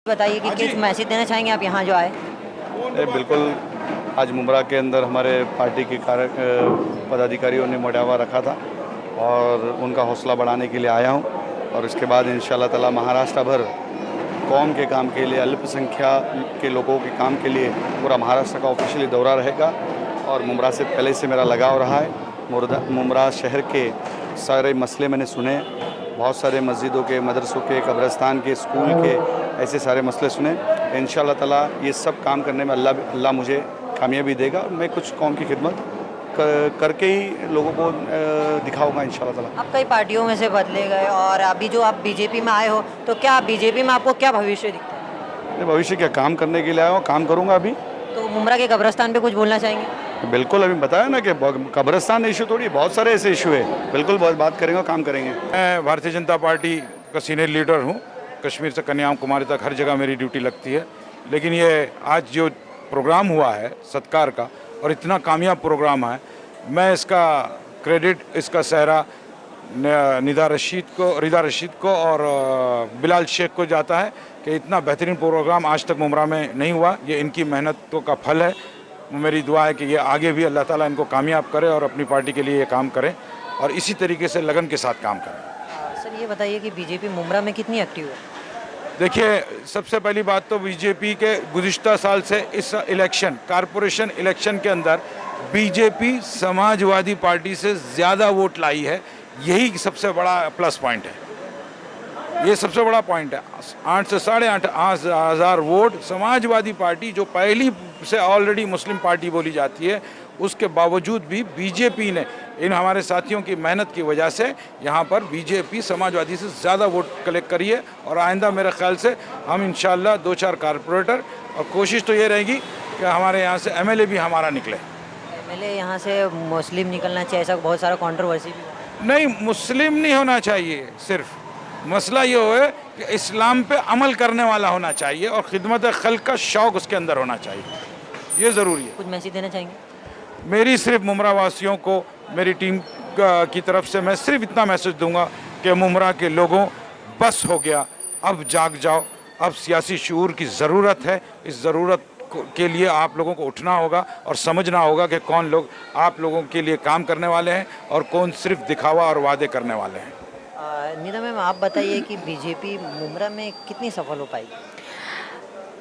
बताइए कि किस मैसेज देना चाहेंगे आप यहाँ जो आए? बिल्कुल, आज मुमरा के अंदर हमारे पार्टी के पदाधिकारियों ने मुडावा रखा था और उनका हौसला बढ़ाने के लिए आया हूँ। और इसके बाद इंशाल्लाह ताला महाराष्ट्र भर कौम के काम के लिए, अल्पसंख्यक के लोगों के काम के लिए पूरा महाराष्ट्र का ऑफिशियली दौरा रहेगा। और मुमरा से पहले से मेरा लगाव रहा है। मुमरा शहर के सारे मसले मैंने सुने, बहुत सारे मस्जिदों के, मदरसों के, कब्रिस्तान के, स्कूल के, ऐसे सारे मसले सुने। इंशाल्लाह ताला ये सब काम करने में अल्लाह मुझे कामयाबी देगा। मैं कुछ कौम की खिदमत करके ही लोगों को दिखाऊंगा इंशाल्लाह ताला। आप कई पार्टियों में से बदले गए और अभी जो आप बीजेपी में आए हो, तो क्या बीजेपी में आपको क्या भविष्य दिखता है? मैं भविष्य क्या काम करने के लिए आया हूँ, काम करूँगा अभी। तो मुमरा के कब्रिस्तान पे कुछ बोलना चाहेंगे? बिल्कुल, अभी बताया ना कि कब्रिस्तान इशू थोड़ी, बहुत सारे ऐसे इशू है। बिल्कुल बात करेंगे, काम करेंगे। मैं भारतीय जनता पार्टी का सीनियर लीडर हूँ। कश्मीर से कन्याकुमारी तक हर जगह मेरी ड्यूटी लगती है। लेकिन ये आज जो प्रोग्राम हुआ है सत्कार का, और इतना कामयाब प्रोग्राम है, मैं इसका क्रेडिट, इसका सहरा रिदा रशीद को और बिलाल शेख को जाता है कि इतना बेहतरीन प्रोग्राम आज तक मुमरा में नहीं हुआ। ये इनकी मेहनतों का फल है। मेरी दुआ है कि ये आगे भी अल्लाह ताला इनको कामयाब करे और अपनी पार्टी के लिए ये काम करें और इसी तरीके से लगन के साथ काम करें। सर ये बताइए कि बीजेपी मुमरा में कितनी एक्टिव है? देखिए, सबसे पहली बात तो बीजेपी के गुज़िश्ता साल से इस इलेक्शन, कारपोरेशन इलेक्शन के अंदर बीजेपी समाजवादी पार्टी से ज़्यादा वोट लाई है। यही सबसे बड़ा प्लस पॉइंट है। ये सबसे बड़ा पॉइंट है। 8 से 8.5 हज़ार वोट समाजवादी पार्टी, जो पहली से ऑलरेडी मुस्लिम पार्टी बोली जाती है, उसके बावजूद भी बीजेपी ने इन हमारे साथियों की मेहनत की वजह से यहाँ पर बीजेपी समाजवादी से ज़्यादा वोट कलेक्ट करी है। और आइंदा मेरे ख्याल से हम इंशाल्लाह 2-4 कारपोरेटर, और कोशिश तो ये रहेगी कि हमारे यहाँ से एमएलए भी हमारा निकले। एमएलए यहाँ से मुस्लिम निकलना चाहिए, ऐसा बहुत सारा कंट्रोवर्सी भी। नहीं, मुस्लिम नहीं होना चाहिए सिर्फ। मसला ये है कि इस्लाम पे अमल करने वाला होना चाहिए और खिदमत खल्क का शौक़ उसके अंदर होना चाहिए। ये ज़रूरी है। कुछ मैसेज देना चाहेंगे? मेरी सिर्फ मुमरा वासियों को, मेरी टीम की तरफ से मैं सिर्फ इतना मैसेज दूंगा कि मुमरा के लोगों, बस हो गया, अब जाग जाओ। अब सियासी शऊर की ज़रूरत है। इस ज़रूरत के लिए आप लोगों को उठना होगा और समझना होगा कि कौन लोग आप लोगों के लिए काम करने वाले हैं और कौन सिर्फ दिखावा और वादे करने वाले हैं। निदा मैम, आप बताइए कि बीजेपी मुमरा में कितनी सफल हो पाएगी?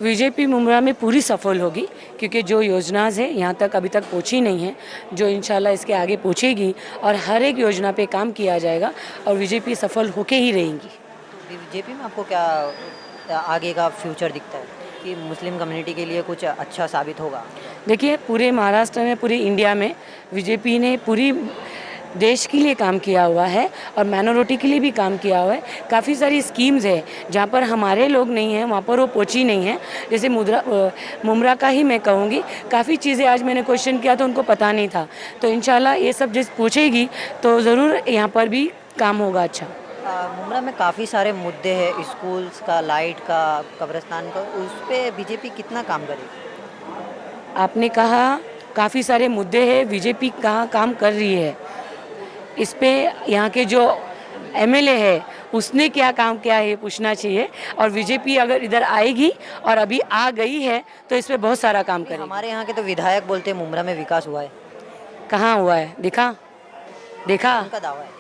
बीजेपी मुमरा में पूरी सफल होगी, क्योंकि जो योजनाएं हैं यहाँ तक अभी तक पहुँची नहीं हैं, जो इंशाल्लाह इसके आगे पहुँचेगी और हर एक योजना पे काम किया जाएगा और बीजेपी सफल होके ही रहेंगी। तो बीजेपी में आपको क्या आगे का फ्यूचर दिखता है कि मुस्लिम कम्युनिटी के लिए कुछ अच्छा साबित होगा? देखिए, पूरे महाराष्ट्र में, पूरे इंडिया में बीजेपी ने पूरी देश के लिए काम किया हुआ है और माइनॉरिटी के लिए भी काम किया हुआ है। काफ़ी सारी स्कीम्स है जहाँ पर हमारे लोग नहीं हैं, वहाँ पर वो पहुँची नहीं है। जैसे मुमरा का ही मैं कहूँगी, काफ़ी चीज़ें आज मैंने क्वेश्चन किया तो उनको पता नहीं था। तो इंशाल्लाह ये सब जैसे पूछेगी तो ज़रूर यहाँ पर भी काम होगा अच्छा। मुमरा में काफ़ी सारे मुद्दे हैं, स्कूल्स का, लाइट का, कब्रिस्तान का, उस पर बीजेपी कितना काम करेगी? आपने कहा काफ़ी सारे मुद्दे हैं, बीजेपी कहाँ काम कर रही है इस पे? यहाँ के जो एमएलए है उसने क्या काम किया है ये पूछना चाहिए। और बीजेपी अगर इधर आएगी और अभी आ गई है तो इस पे बहुत सारा काम करेगी। हमारे यहाँ के तो विधायक बोलते हैं मुमरा में विकास हुआ है। कहाँ हुआ है? देखा उनका दावा है।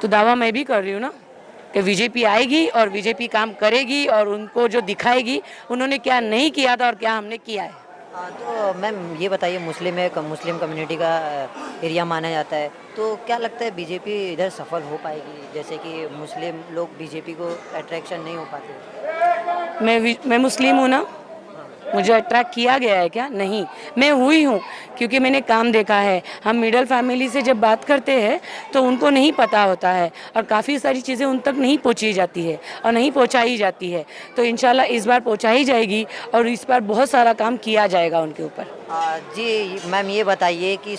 तो दावा मैं भी कर रही हूँ ना कि बीजेपी आएगी और बीजेपी काम करेगी और उनको जो दिखाएगी उन्होंने क्या नहीं किया था और क्या हमने किया है। तो मैम ये बताइए, मुस्लिम कम्युनिटी का एरिया माना जाता है, तो क्या लगता है बीजेपी इधर सफल हो पाएगी? जैसे कि मुस्लिम लोग बीजेपी को अट्रैक्शन नहीं हो पाते। मैं मुस्लिम हूँ ना, मुझे अट्रैक्ट किया गया है क्या? नहीं, मैं हुई हूँ क्योंकि मैंने काम देखा है। हम मिडिल फैमिली से जब बात करते हैं तो उनको नहीं पता होता है और काफ़ी सारी चीज़ें उन तक नहीं पहुँची जाती है और नहीं पहुँचाई जाती है। तो इंशाल्लाह इस बार पहुँचाई जाएगी और इस बार बहुत सारा काम किया जाएगा उनके ऊपर। जी मैम, ये बताइए कि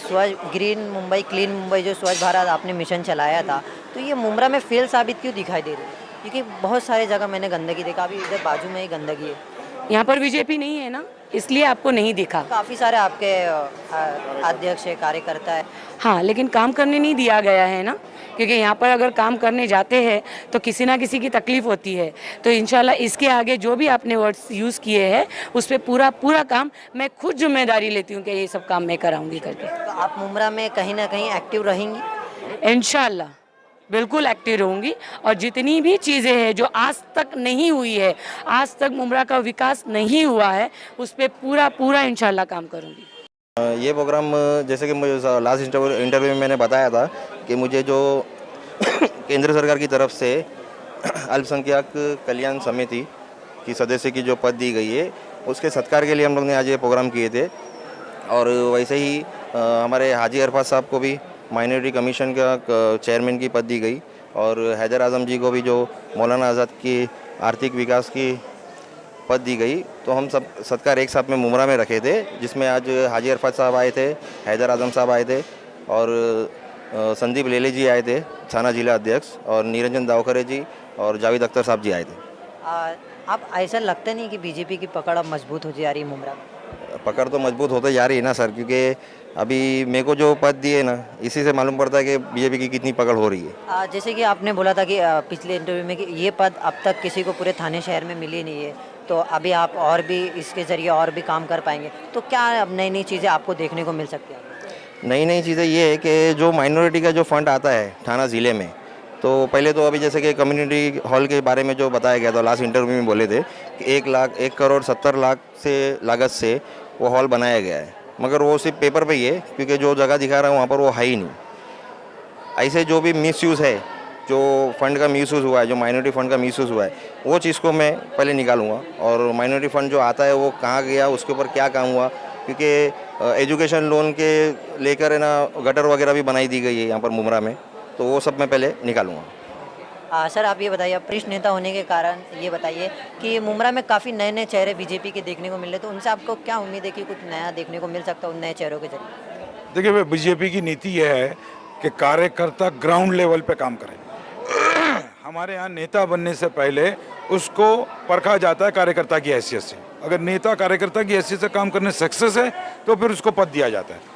ग्रीन मुंबई, क्लीन मुंबई, जो स्वच्छ भारत आपने मिशन चलाया था, तो ये मुमरा में फेल साबित क्यों दिखाई दे रही है? क्योंकि बहुत सारी जगह मैंने गंदगी देखा, अभी इधर बाजू में ही गंदगी है। यहाँ पर बीजेपी नहीं है ना, इसलिए आपको नहीं दिखा। काफ़ी सारे आपके अध्यक्ष है, कार्यकर्ता है। हाँ, लेकिन काम करने नहीं दिया गया है ना, क्योंकि यहाँ पर अगर काम करने जाते हैं तो किसी ना किसी की तकलीफ होती है। तो इंशाल्लाह इसके आगे जो भी आपने वर्ड्स यूज़ किए हैं उस पर पूरा काम मैं खुद जिम्मेदारी लेती हूँ कि ये सब काम मैं कराऊंगी करके। तो आप मुमरा में कहीं ना कहीं एक्टिव रहेंगी? इंशाल्लाह बिल्कुल एक्टिव रहूँगी, और जितनी भी चीज़ें हैं जो आज तक नहीं हुई है, आज तक मुमरा का विकास नहीं हुआ है, उस पर पूरा इंशाल्लाह काम करूँगी। ये प्रोग्राम जैसे कि मुझे लास्ट इंटरव्यू में मैंने बताया था कि मुझे जो केंद्र सरकार की तरफ से अल्पसंख्यक कल्याण समिति की सदस्य की जो पद दी गई है, उसके सत्कार के लिए हम लोग ने आज ये प्रोग्राम किए थे। और वैसे ही हमारे हाजी अरफात साहब को भी माइनॉरिटी कमीशन का चेयरमैन की पद दी गई, और हैदर आजम जी को भी जो मौलाना आज़ाद की आर्थिक विकास की पद दी गई। तो हम सब सत्कार एक साथ में मुमरा में रखे थे, जिसमें आज हाजी अरफात साहब आए थे, हैदर आजम साहब आए थे, और संदीप लेले जी आए थे, थाना जिला अध्यक्ष, और निरंजन दावखरे जी और जावेद अख्तर साहब जी आए थे। आप ऐसा लगता नहीं कि बीजेपी की पकड़ अब मजबूत होती जा रही है मुमरा में? पकड़ तो मजबूत होते जा रही है ना सर, क्योंकि अभी मेरे को जो पद दिए ना, इसी से मालूम पड़ता है कि बीजेपी की कितनी पकड़ हो रही है। जैसे कि आपने बोला था कि पिछले इंटरव्यू में कि ये पद अब तक किसी को पूरे थाने शहर में मिली नहीं है, तो अभी आप और भी इसके ज़रिए और भी काम कर पाएंगे, तो क्या अब नई नई चीज़ें आपको देखने को मिल सकती हैं? नई चीज़ें ये है कि जो माइनॉरिटी का जो फंड आता है थाना ज़िले में, तो पहले तो अभी जैसे कि कम्युनिटी हॉल के बारे में जो बताया गया था, लास्ट इंटरव्यू में बोले थे कि 1 करोड़ 70 लाख से लागत से वो हॉल बनाया गया है, मगर वो सिर्फ पेपर पे ही है, क्योंकि जो जगह दिखा रहा है वहाँ पर वो है ही नहीं। ऐसे जो भी मिसयूज़ है, जो फंड का मिसयूज़ हुआ है, जो माइनॉरिटी फंड का मिसयूज़ हुआ है, वो चीज़ को मैं पहले निकालूंगा, और माइनॉरिटी फंड जो आता है वो कहाँ गया, उसके ऊपर क्या काम हुआ, क्योंकि एजुकेशन लोन के लेकर है ना गटर वगैरह भी बनाई दी गई है यहाँ पर मुमरा में, तो वो सब मैं पहले निकालूंगा। सर आप ये बताइए, वरिष्ठ नेता होने के कारण ये बताइए कि मुमरा में काफ़ी नए नए चेहरे बीजेपी के देखने को मिल रहे, तो उनसे आपको क्या उम्मीद है कि कुछ नया देखने को मिल सकता है उन नए चेहरों के जरिए? देखिए, बीजेपी की नीति यह है कि कार्यकर्ता ग्राउंड लेवल पे काम करें। हमारे यहाँ नेता बनने से पहले उसको परखा जाता है कार्यकर्ता की हैसियत से। अगर नेता कार्यकर्ता की हैसियत से काम करने सक्सेस है तो फिर उसको पद दिया जाता है।